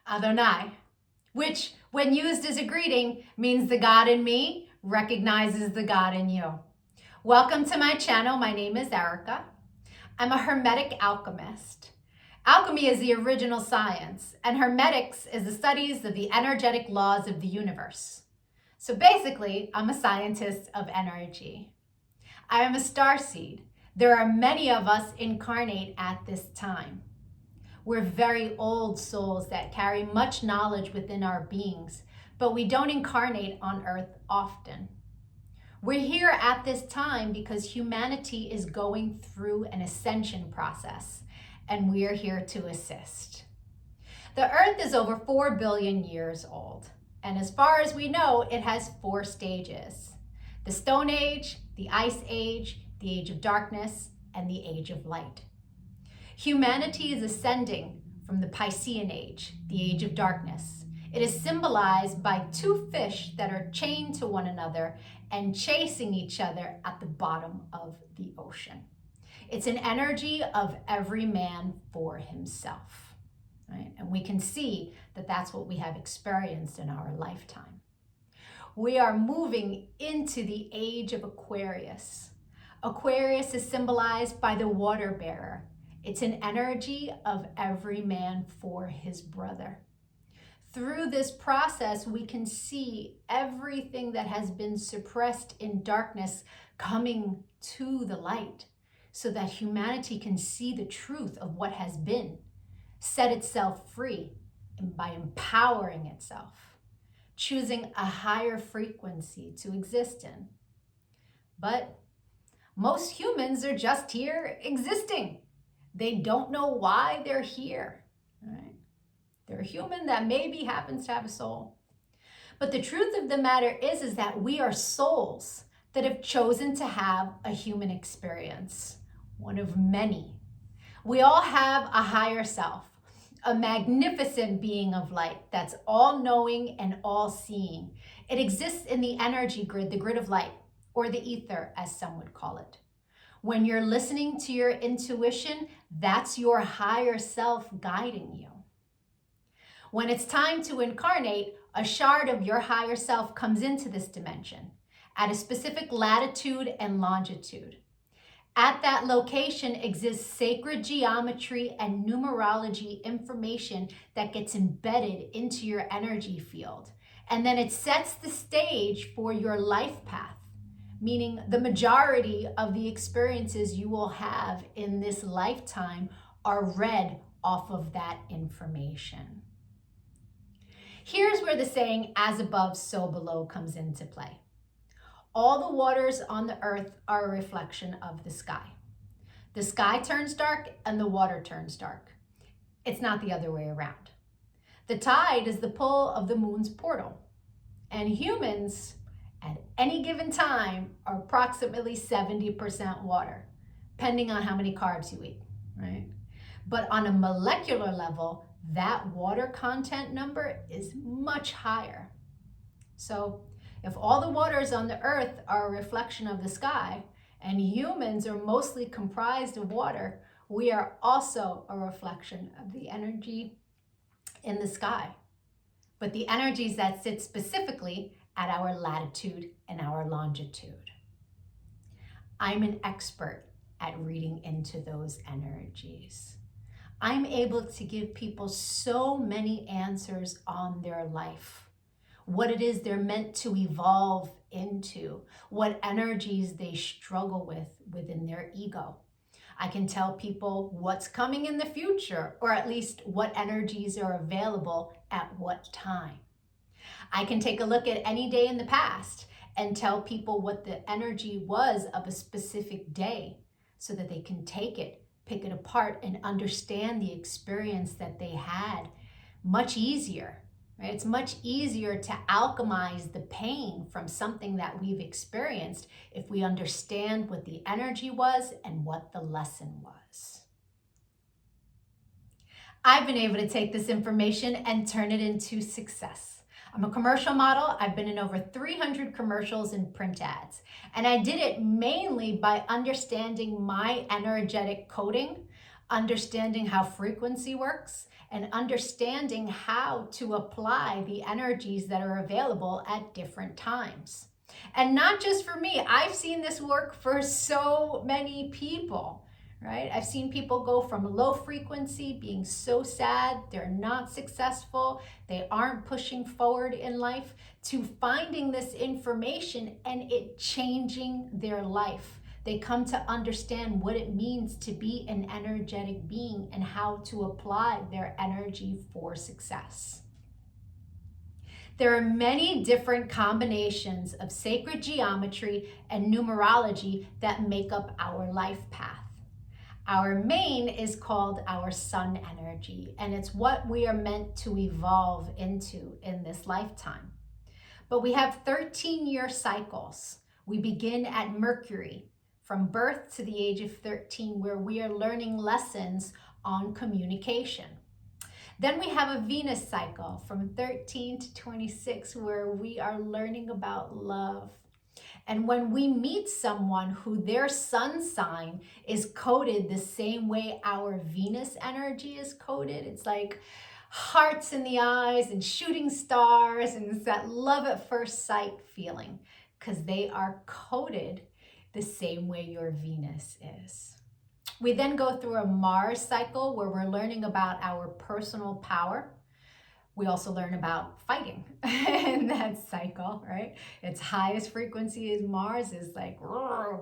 Adonai, which when used as a greeting means the God in me recognizes the God in you. Welcome to my channel. My name is Erica. I'm a Hermetic alchemist. Alchemy is the original science, and Hermetics is the studies of the energetic laws of the universe. So basically, I'm a scientist of energy. I am a starseed. There are many of us incarnate at this time. We're very old souls that carry much knowledge within our beings, but we don't incarnate on Earth often. We're here at this time because humanity is going through an ascension process, and we're here to assist. The Earth is over 4 billion years old, and as far as we know, it has 4 stages: the Stone Age, the Ice Age, the Age of Darkness, and the Age of Light. Humanity is ascending from the Piscean Age, the Age of Darkness. It is symbolized by 2 fish that are chained to one another and chasing each other at the bottom of the ocean. It's an energy of every man for himself, right? And we can see that that's what we have experienced in our lifetime. We are moving into the age of Aquarius. Aquarius is symbolized by the water bearer. It's an energy of every man for his brother. Through this process, we can see everything that has been suppressed in darkness coming to the light so that humanity can see the truth of what has been, set itself free, and by empowering itself, choosing a higher frequency to exist in. But most humans are just here existing. They don't know why they're here, right? They're a human that maybe happens to have a soul. But the truth of the matter is that we are souls that have chosen to have a human experience, one of many. We all have a higher self, a magnificent being of light that's all-knowing and all-seeing. It exists in the energy grid, the grid of light, or the ether, as some would call it. When you're listening to your intuition, that's your higher self guiding you. When it's time to incarnate, a shard of your higher self comes into this dimension at a specific latitude and longitude. At that location exists sacred geometry and numerology information that gets embedded into your energy field. And then it sets the stage for your life path, meaning the majority of the experiences you will have in this lifetime are read off of that information. Here's where the saying, as above, so below, comes into play. All the waters on the earth are a reflection of the sky. The sky turns dark and the water turns dark. It's not the other way around. The tide is the pull of the moon's portal, and humans at any given time are approximately 70% water, depending on how many carbs you eat, right? But on a molecular level, that water content number is much higher. So if all the waters on the earth are a reflection of the sky, and humans are mostly comprised of water, we are also a reflection of the energy in the sky. But the energies that sit specifically at our latitude and our longitude. I'm an expert at reading into those energies. I'm able to give people so many answers on their life, what it is they're meant to evolve into, what energies they struggle with within their ego. I can tell people what's coming in the future, or at least what energies are available at what time. I can take a look at any day in the past and tell people what the energy was of a specific day so that they can take it, pick it apart, and understand the experience that they had much easier, right? It's much easier to alchemize the pain from something that we've experienced if we understand what the energy was and what the lesson was. I've been able to take this information and turn it into success. I'm a commercial model. I've been in over 300 commercials and print ads. And I did it mainly by understanding my energetic coding, understanding how frequency works, and understanding how to apply the energies that are available at different times. And not just for me, I've seen this work for so many people, right? I've seen people go from low frequency, being so sad, they're not successful, they aren't pushing forward in life, to finding this information and it changing their life. They come to understand what it means to be an energetic being and how to apply their energy for success. There are many different combinations of sacred geometry and numerology that make up our life path. Our main is called our sun energy, and it's what we are meant to evolve into in this lifetime. But we have 13-year cycles. We begin at Mercury, from birth to the age of 13, where we are learning lessons on communication. Then we have a Venus cycle from 13 to 26, where we are learning about love. And when we meet someone who their sun sign is coded the same way our Venus energy is coded, it's like hearts in the eyes and shooting stars, and it's that love at first sight feeling, because they are coded the same way your Venus is. We then go through a Mars cycle where we're learning about our personal power. We also learn about fighting in that cycle, right? Its highest frequency is Mars, is like,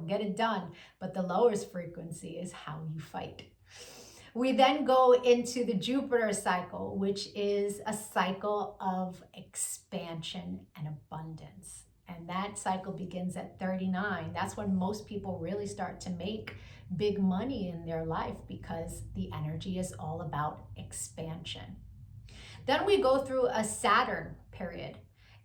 get it done. But the lowest frequency is how you fight. We then go into the Jupiter cycle, which is a cycle of expansion and abundance. And that cycle begins at 39. That's when most people really start to make big money in their life, because the energy is all about expansion. Then we go through a Saturn period,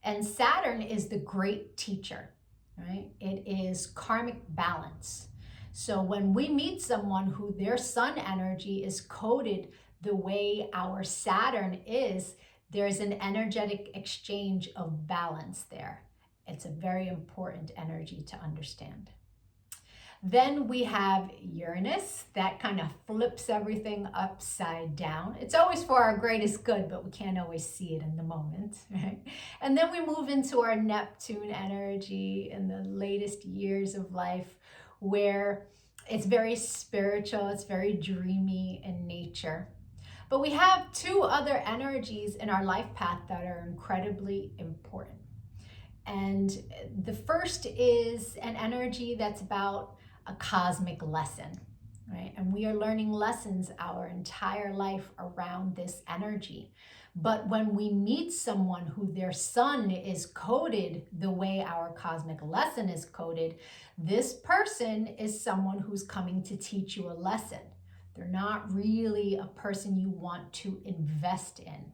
and Saturn is the great teacher, right? It is karmic balance. So when we meet someone who their sun energy is coded the way our Saturn is, there's an energetic exchange of balance there. It's a very important energy to understand. Then we have Uranus, that kind of flips everything upside down. It's always for our greatest good, but we can't always see it in the moment, right? And then we move into our Neptune energy in the latest years of life, where it's very spiritual, it's very dreamy in nature. But we have two other energies in our life path that are incredibly important. And the first is an energy that's about a cosmic lesson, right? And we are learning lessons our entire life around this energy. But when we meet someone who their sun is coded the way our cosmic lesson is coded, this person is someone who's coming to teach you a lesson. They're not really a person you want to invest in.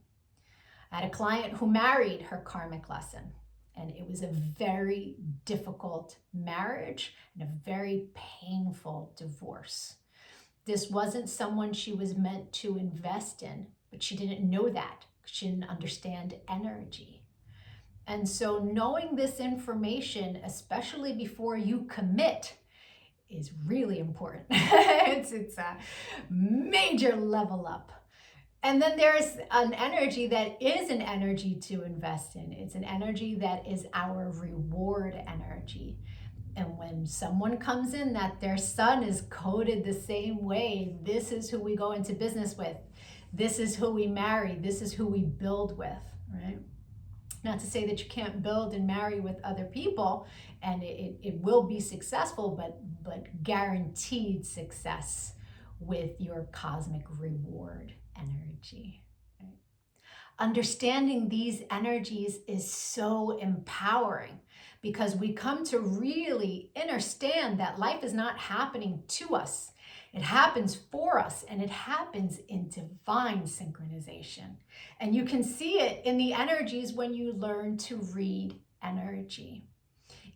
I had a client who married her karmic lesson, and it was a very difficult marriage and a very painful divorce. This wasn't someone she was meant to invest in, but she didn't know that. She didn't understand energy. And so knowing this information, especially before you commit, is really important. It's a major level up. And then there's an energy that is an energy to invest in. It's an energy that is our reward energy. And when someone comes in that their sun is coded the same way, this is who we go into business with. This is who we marry. This is who we build with, right? Not to say that you can't build and marry with other people, and it will be successful, but guaranteed success with your cosmic reward energy. Right? Understanding these energies is so empowering, because we come to really understand that life is not happening to us. It happens for us, and it happens in divine synchronization. And you can see it in the energies when you learn to read energy.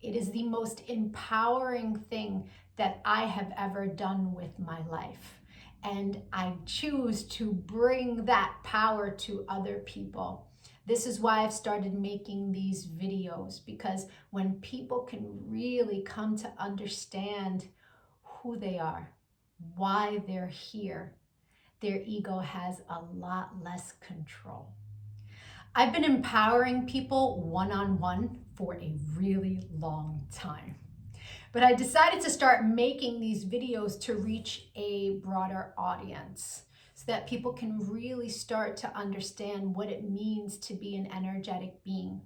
It is the most empowering thing that I have ever done with my life. And I choose to bring that power to other people. This is why I've started making these videos, because when people can really come to understand who they are, why they're here, their ego has a lot less control. I've been empowering people one-on-one for a really long time. But I decided to start making these videos to reach a broader audience so that people can really start to understand what it means to be an energetic being.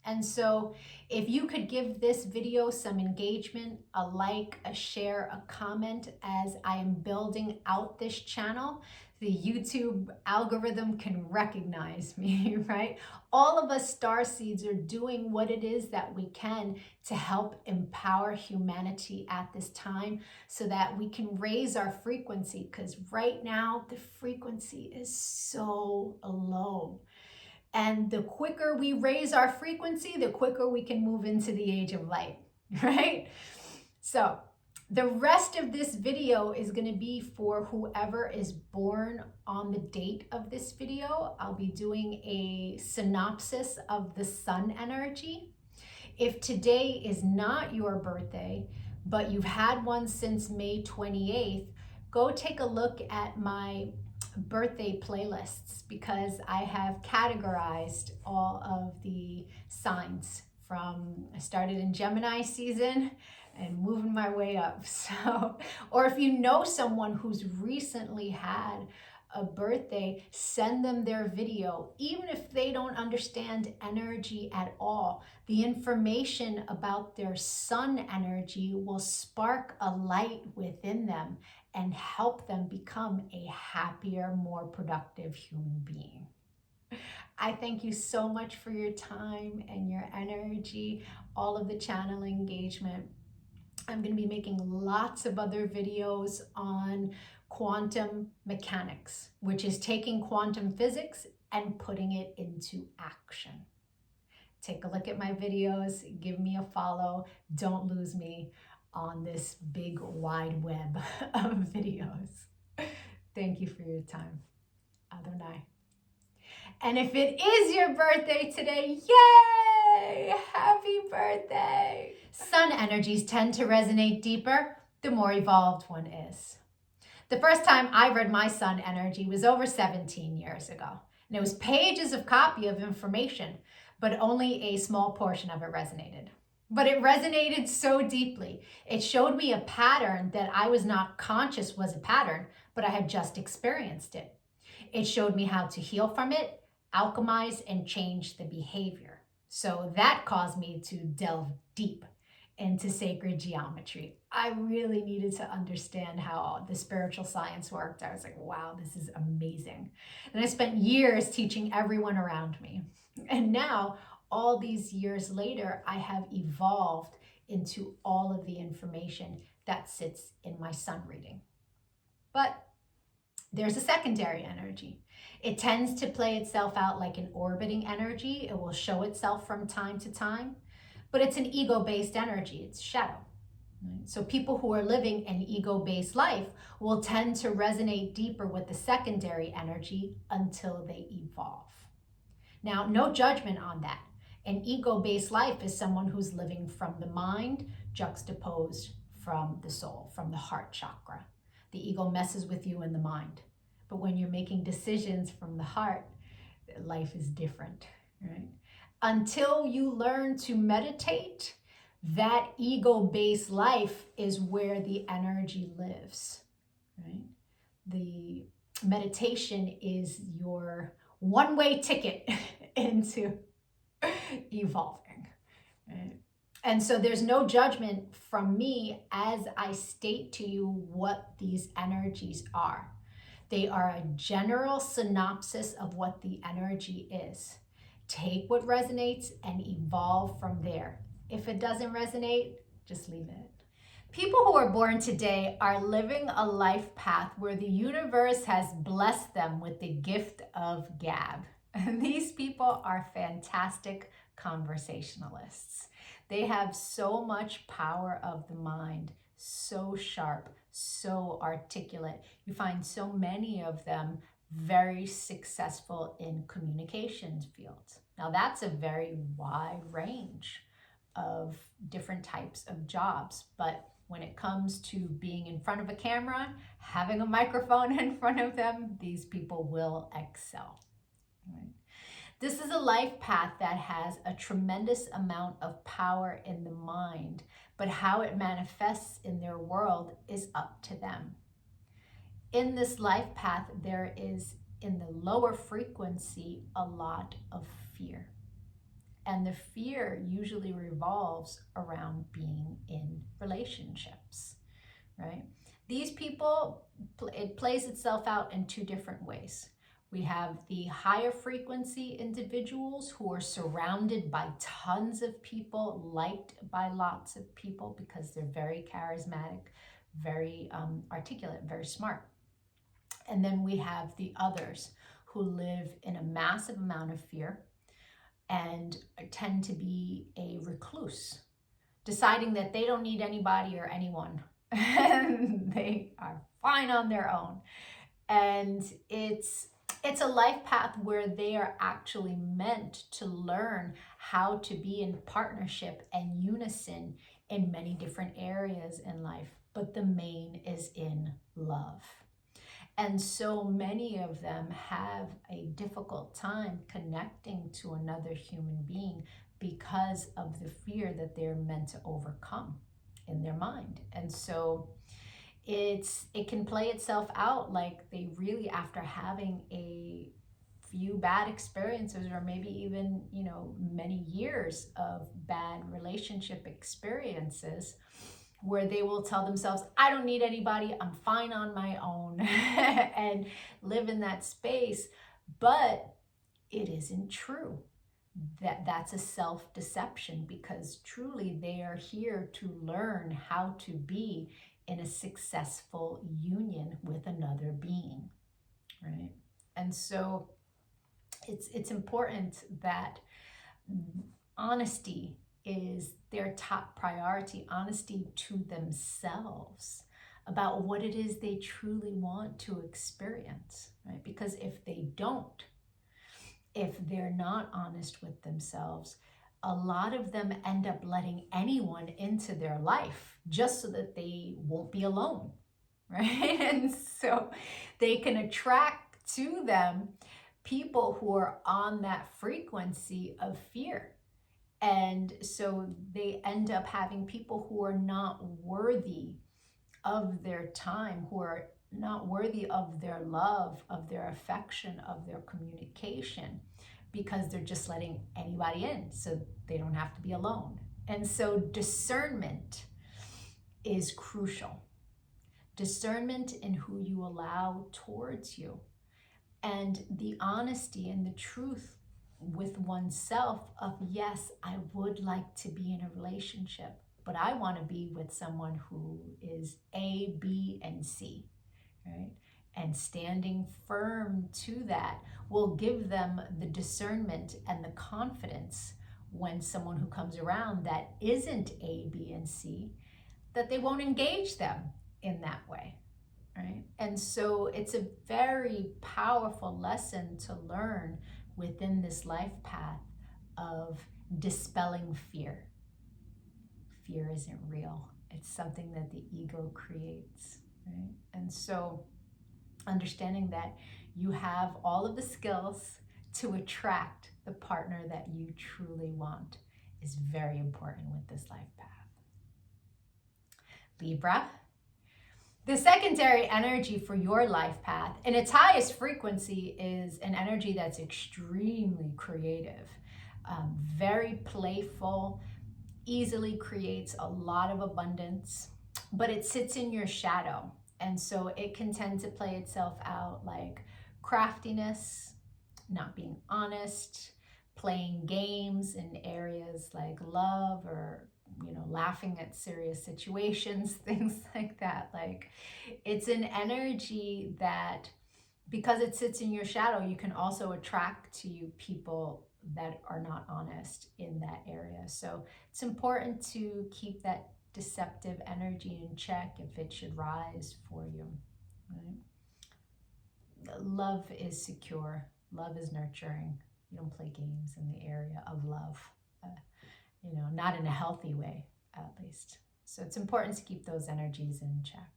And so if you could give this video some engagement, a like, a share, a comment as I am building out this channel, the YouTube algorithm can recognize me, right? All of us starseeds are doing what it is that we can to help empower humanity at this time so that we can raise our frequency, because right now the frequency is so low. And the quicker we raise our frequency, the quicker we can move into the age of light, right? So the rest of this video is going to be for whoever is born on the date of this video. I'll be doing a synopsis of the sun energy. If today is not your birthday, but you've had one since May 28th, go take a look at my birthday playlists, because I have categorized all of the signs from, I started in Gemini season and moving my way up. So, or if you know someone who's recently had a birthday, send them their video. Even if they don't understand energy at all, the information about their sun energy will spark a light within them and help them become a happier, more productive human being. I thank you so much for your time and your energy, all of the channel engagement. I'm going to be making lots of other videos on quantum mechanics, which is taking quantum physics and putting it into action. Take a look at my videos, give me a follow, don't lose me on this big wide web of videos. Thank you for your time. Adonai. And if it is your birthday today, yay! Happy birthday! Sun energies tend to resonate deeper the more evolved one is. The first time I read my sun energy was over 17 years ago. And it was pages of copy of information, but only a small portion of it resonated. But it resonated so deeply. It showed me a pattern that I was not conscious was a pattern, but I had just experienced it. It showed me how to heal from it, alchemize, and change the behavior. So that caused me to delve deep into sacred geometry. I really needed to understand how the spiritual science worked. I was like, wow, this is amazing. And I spent years teaching everyone around me. And now, all these years later, I have evolved into all of the information that sits in my sun reading. But there's a secondary energy. It tends to play itself out like an orbiting energy. It will show itself from time to time, but it's an ego-based energy. It's shadow. Right? So people who are living an ego-based life will tend to resonate deeper with the secondary energy until they evolve. Now, no judgment on that. An ego-based life is someone who's living from the mind, juxtaposed from the soul, from the heart chakra. The ego messes with you in the mind. But when you're making decisions from the heart, life is different, right? Until you learn to meditate, that ego-based life is where the energy lives, right? The meditation is your one-way ticket into evolving, right? And so there's no judgment from me as I state to you what these energies are. They are a general synopsis of what the energy is. Take what resonates and evolve from there. If it doesn't resonate, just leave it. People who are born today are living a life path where the universe has blessed them with the gift of gab. And these people are fantastic conversationalists. They have so much power of the mind, so sharp, so articulate. You find so many of them very successful in communications fields. Now that's a very wide range of different types of jobs, but When it comes to being in front of a camera, having a microphone in front of them, these people will excel. Right? This is a life path that has a tremendous amount of power in the mind, but how it manifests in their world is up to them. In this life path, there is, in the lower frequency, a lot of fear. And the fear usually revolves around being in relationships, right? These people, it plays itself out in two different ways. We have the higher frequency individuals who are surrounded by tons of people, liked by lots of people because they're very charismatic, very articulate, very smart. And then we have the others who live in a massive amount of fear and tend to be a recluse, deciding that they don't need anybody or anyone. They are fine on their own. And it's a life path where they are actually meant to learn how to be in partnership and unison in many different areas in life. But the main is in love. And so many of them have a difficult time connecting to another human being because of the fear that they're meant to overcome in their mind. And so it can play itself out like they really, after having a few bad experiences, or maybe even, many years of bad relationship experiences, where they will tell themselves, I don't need anybody, I'm fine on my own, and live in that space. But it isn't true. That's a self-deception, because truly they are here to learn how to be in a successful union with another being, right? And so it's important that honesty is their top priority, honesty to themselves about what it is they truly want to experience, right? Because if they don't, if they're not honest with themselves, a lot of them end up letting anyone into their life just so that they won't be alone, right? And so they can attract to them people who are on that frequency of fear. And so they end up having people who are not worthy of their time, who are not worthy of their love, of their affection, of their communication, because they're just letting anybody in so they don't have to be alone. And so discernment is crucial. Discernment in who you allow towards you, and the honesty and the truth with oneself of, yes, I would like to be in a relationship, but I want to be with someone who is A, B, and C, right? And standing firm to that will give them the discernment and the confidence when someone who comes around that isn't A, B, and C, that they won't engage them in that way, right? And so it's a very powerful lesson to learn within this life path of dispelling fear. Fear isn't real. It's something that the ego creates, right? And so understanding that you have all of the skills to attract the partner that you truly want is very important with this life path. Libra. The secondary energy for your life path, in its highest frequency, is an energy that's extremely creative, very playful, easily creates a lot of abundance, but it sits in your shadow. And so it can tend to play itself out like craftiness, not being honest, playing games in areas like love, or laughing at serious situations, things like that. Like, it's an energy that, because it sits in your shadow, you can also attract to you people that are not honest in that area. So it's important to keep that deceptive energy in check if it should rise for you, right? Love is secure. Love is nurturing. You don't play games in the area of love. Not in a healthy way, at least. So it's important to keep those energies in check.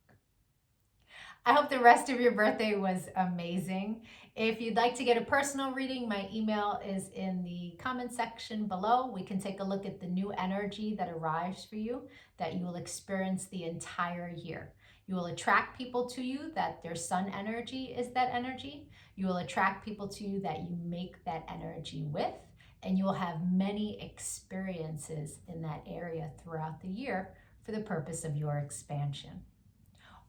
I hope the rest of your birthday was amazing. If you'd like to get a personal reading, my email is in the comment section below. We can take a look at the new energy that arrives for you, that you will experience the entire year. You will attract people to you that their sun energy is that energy. You will attract people to you that you make that energy with, and you will have many experiences in that area throughout the year for the purpose of your expansion.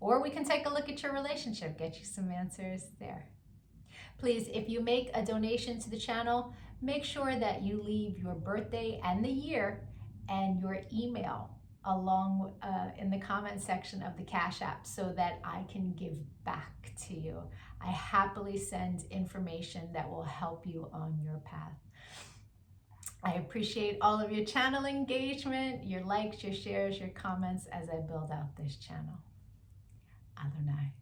Or we can take a look at your relationship, get you some answers there. Please, if you make a donation to the channel, make sure that you leave your birthday and the year and your email along in the comment section of the Cash App so that I can give back to you. I happily send information that will help you on your path. I appreciate all of your channel engagement, your likes, your shares, your comments as I build out this channel. Adonai.